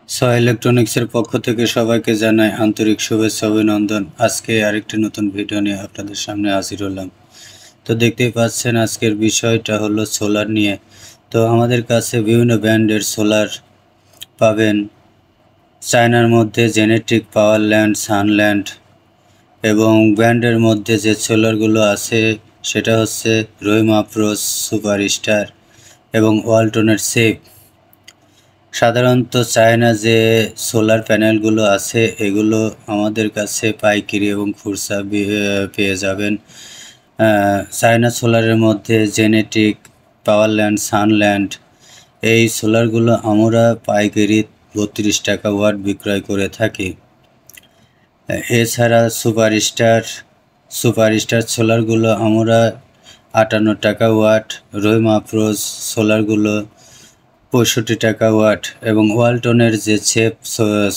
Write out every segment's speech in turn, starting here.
ইলেকট্রনিক্সের পক্ষ থেকে সবাইকে জানাই আন্তরিক শুভেচ্ছা অভিনন্দন। আজকে আরেকটি নতুন ভিডিও নিয়ে আপনাদের সামনে হাজির হলাম। তো দেখতেই পাচ্ছেন আজকের বিষয়টা হলো সোলার নিয়ে। তো আমাদের কাছে বিভিন্ন ব্র্যান্ডের সোলার পাবেন। চায়নার মধ্যে জেনেটিক, পাওয়ারল্যান্ড, সানল্যান্ড এবং ব্র্যান্ডের মধ্যে যে সোলারগুলো আছে সেটা হচ্ছে রহিমা প্রোস, সুপারস্টার এবং ওয়ালটনের সেফ। সাধারণত চায়না যে সোলার প্যানেলগুলো আছে এগুলো আমাদের কাছে পাইকারি এবং খুচরা পেয়ে যাবেন। চায়না সোলারের মধ্যে জেনেটিক, পাওয়ারল্যান্ড, সানল্যান্ড এই সোলারগুলো আমরা পাইকারি 32 টাকা ওয়াট বিক্রয় করে থাকি। এছাড়া সুপারস্টার সোলারগুলো আমরা 58 টাকা ওয়াট, রহিমা প্রোস সোলারগুলো 65 টাকা ওয়াট এবং ওয়ালটনের যে সেফ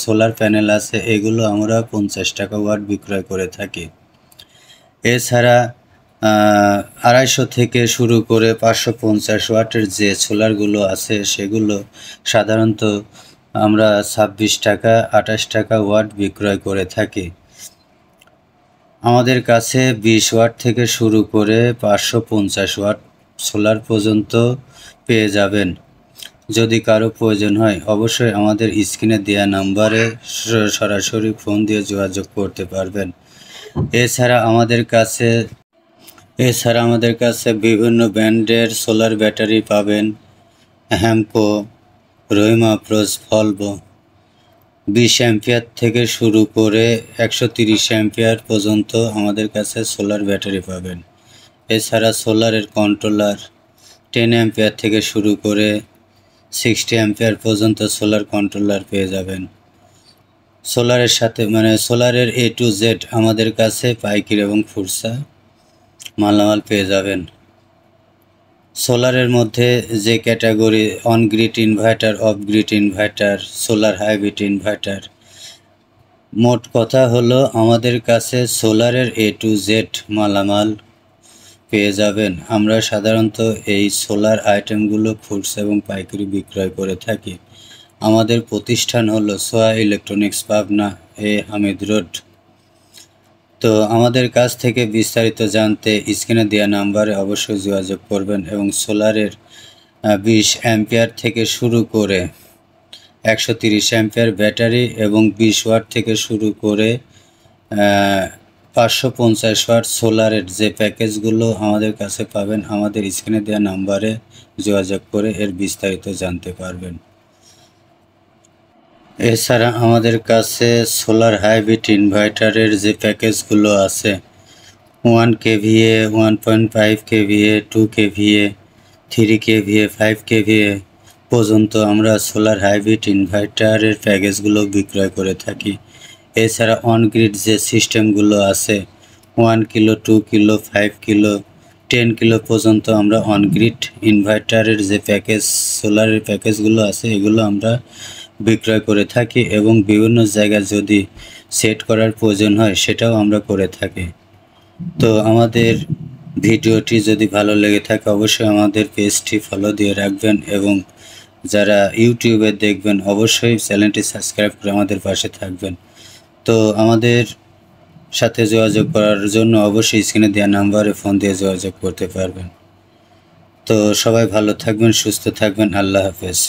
সোলার প্যানেল আছে এগুলো আমরা 50 টাকা ওয়াট বিক্রয় করে থাকি। এছাড়া 250 থেকে শুরু করে 550 ওয়াটের যে সোলারগুলো আছে সেগুলো সাধারণত আমরা 26 টাকা 28 টাকা ওয়াট বিক্রয় করে থাকি। আমাদের কাছে 20 ওয়াট থেকে শুরু করে 550 ওয়াট সোলার পর্যন্ত পেয়ে যাবেন। যদি কারো প্রয়োজন হয় অবশ্যই আমাদের স্ক্রিনে দেওয়া নাম্বারে সরাসরি ফোন দিয়ে যোগাযোগ করতে পারবেন। এছাড়া আমাদের কাছে বিভিন্ন ব্র্যান্ডের সোলার ব্যাটারি পাবেন। হ্যামকো, রহিমা প্রোস, ভলভো 20 অ্যাম্পিয়ার থেকে শুরু করে 130 অ্যাম্পিয়ার পর্যন্ত আমাদের কাছে সোলার ব্যাটারি পাবেন। এছাড়া সোলারের কন্ট্রোলার 10 অ্যাম্পিয়ার থেকে শুরু করে 60 অ্যাম্পিয়ার পর্যন্ত সোলার কন্ট্রোলার পেয়ে যাবেন। সোলারের সাথে সোলারের A to Z আমাদের কাছে পাইকারি এবং খুচরা মালামাল পেয়ে যাবেন। সোলারের মধ্যে যে category on grid inverter, of grid inverter, solar hybrid inverter, মোট কথা হলো আমাদের কাছে সোলারের A to Z মালামাল পেয়ে যাবেন। আমরা সাধারণত এই সোলার আইটেমগুলো খুচরা এবং পাইকারি বিক্রয় করে থাকি। আমাদের প্রতিষ্ঠান হলো সোয়া ইলেকট্রনিক্স, পাবনা, হামিদ রোড। তো আমাদের কাছ থেকে বিস্তারিত জানতে স্ক্রিনে দেওয়া নাম্বারে অবশ্যই যোগাযোগ করবেন এবং সোলারের 20 অ্যাম্পিয়ার থেকে শুরু করে 130 অ্যাম্পিয়ার ব্যাটারি এবং 20 ওয়াট থেকে শুরু করে 550 ওয়াট সোলারের যে প্যাকেজগুলো আমাদের কাছে পাবেন আমাদের স্ক্রিনে দেওয়া নাম্বারে যোগাযোগ করে এর বিস্তারিত জানতে পারবেন। এছাড়া আমাদের কাছে সোলার হাইব্রিড ইনভার্টারের যে প্যাকেজগুলো আছে 1 kVA, 1.5 kVA, 2 kVA, 3 kVA, 5 kVA পর্যন্ত আমরা সোলার হাইব্রিড ইনভার্টারের প্যাকেজগুলো বিক্রয় করে থাকি। এছাড়া অন গ্রিড যে সিস্টেমগুলো আছে 1 কিলো, 2 কিলো, 5 কিলো, 10 কিলো পর্যন্ত আমরা অন গ্রিড ইনভার্টারের যে সোলারের প্যাকেজগুলো আছে এগুলো আমরা বিক্রয় করে থাকি এবং বিভিন্ন জায়গায় যদি সেট করার প্রয়োজন হয় সেটাও আমরা করে থাকি। তো আমাদের ভিডিওটি যদি ভালো লেগে থাকে অবশ্যই আমাদের পেজটি ফলো দিয়ে রাখবেন এবং যারা ইউটিউবে দেখবেন অবশ্যই চ্যানেলটি সাবস্ক্রাইব করে আমাদের পাশে থাকবেন। তো আমাদের সাথে যোগাযোগ করার জন্য অবশ্যই স্ক্রিনে দেওয়া নাম্বারে ফোন দিয়ে যোগাযোগ করতে পারবেন। তো সবাই ভালো থাকবেন, সুস্থ থাকবেন। আল্লাহ হাফেজ।